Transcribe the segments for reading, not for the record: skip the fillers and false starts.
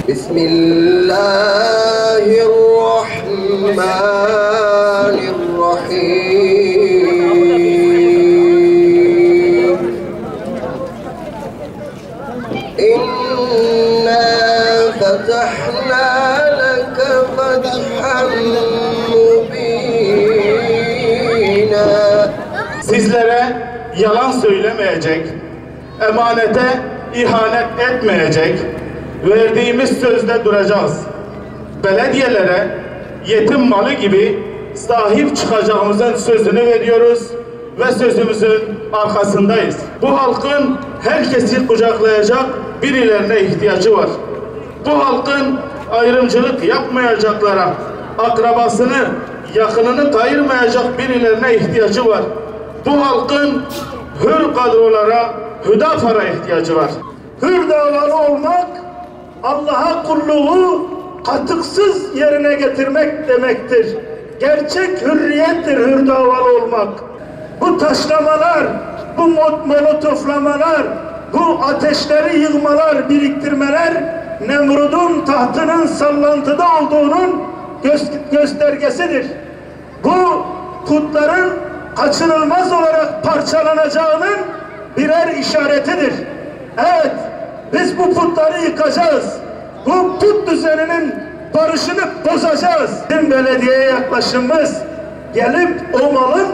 بسم الله الرحمن الرحيم إنا فتحنا لك فتحا مبينا. Sizlere yalan söylemeyecek, emanete ihanet etmeyecek, verdiğimiz sözde duracağız. Belediyelere yetim malı gibi sahip çıkacağımızın sözünü veriyoruz ve sözümüzün arkasındayız. Bu halkın herkesi kucaklayacak birilerine ihtiyacı var. Bu halkın ayrımcılık yapmayacaklara, akrabasını, yakınını ayırmayacak birilerine ihtiyacı var. Bu halkın hür kadrolara, Hüdapar'a ihtiyacı var. Hür davalı olmak, Allah'a kulluğu katıksız yerine getirmek demektir. Gerçek hürriyettir hür davalı olmak. Bu taşlamalar, bu molotoflamalar, bu ateşleri yığmalar, biriktirmeler Nemrud'un tahtının sallantıda olduğunun göstergesidir. Bu putların kaçınılmaz olarak parçalanacağının birer işaretidir. Evet, biz bu putları yıkacağız. Bu put düzeninin barışını bozacağız. Bizim belediyeye yaklaşımımız gelip o malın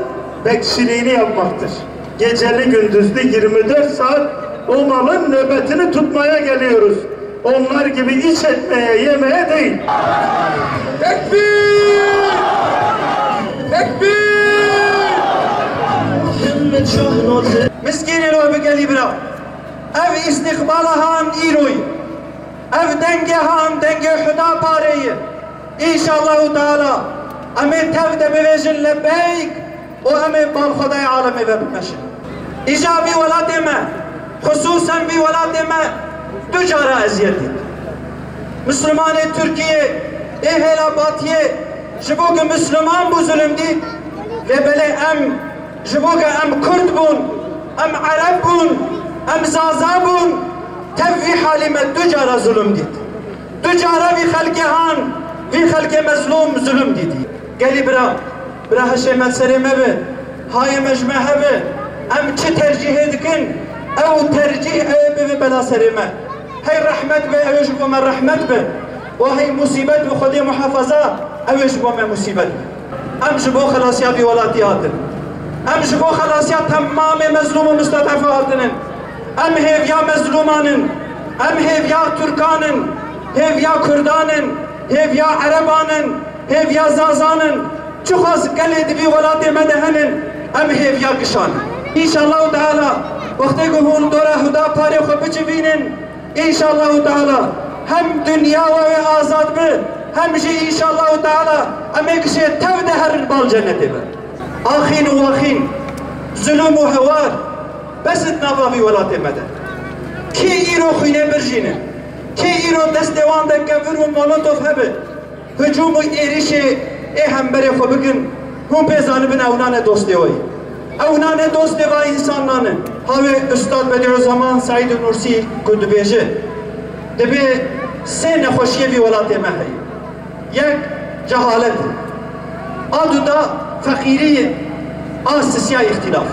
bekçiliğini yapmaktır. Geceli gündüzlü 24 saat o malın nöbetini tutmaya geliyoruz. Onlar gibi iç etmeye, yemeye değil. Tekbir! Tekbir! Miskin ilo begeli bira. Ev istikbalahan iroy. Ev dengehan denge Hüdapar'ı. İnşallah Teala. Ame tevde bevejin lebbeyk. O ame balkhodai alemi ve bilmeşin. İcabi velademe. Hususen bir velademe. Dücara eziyeti. Müslüman Türkiye. Ehela Batiye. Jibogu Müslüman bu zulümdi. Ve bele jibogu Kürt bun. Arab bun. Zazabun. Tevvi halime dücara zulüm dedi. Dücara vi halke han. Vi halke mezlum zulüm dedi. Geli bira. Bira haşemet serime be. Haye mecmehe be. Çi tercih edikin. Ev tercih evi ve bela serime. Hey rahmet be. Ev jibomen rahmet be. Ve hey musibet ve khudi muhafaza. Ev jibomen musibet. Jibo khalasya bi velatiyatın. Jibo khalasya tamamı mezlumu müstadafa altının. Hevya mezlumanın, hevya Türkanın, hevya Kürdanın, hevya Arabanın, hevya Zazanın, çok az geledi bir velat medehenin, hevya kışan. İnşallah Teala, vakti kuhun dora Hüdapar'ı khubicivinin, İnşallah Teala, hem dünya ve azad bi, hem inşallah Teala, kişi tevde her bal cenneti bi. Ahin ve ahin, zulüm ve hevar, بسد نظامي ولا تمدد كي إيرو خينة برجينة كي إيرو دستوان دا كفر ومولوتوف هبه هجوم إيريشي هم بري خو بكن هم بيزاني بنا اونانه دوستيوي اونانه دوستيوي insanlarını هاوي استاد بدیعالزمان سعید نورسی گود بیجه دبی سه نخوشیه وی ولات مهی یک جهالت آدو دا فقیری آسسیا اختلاف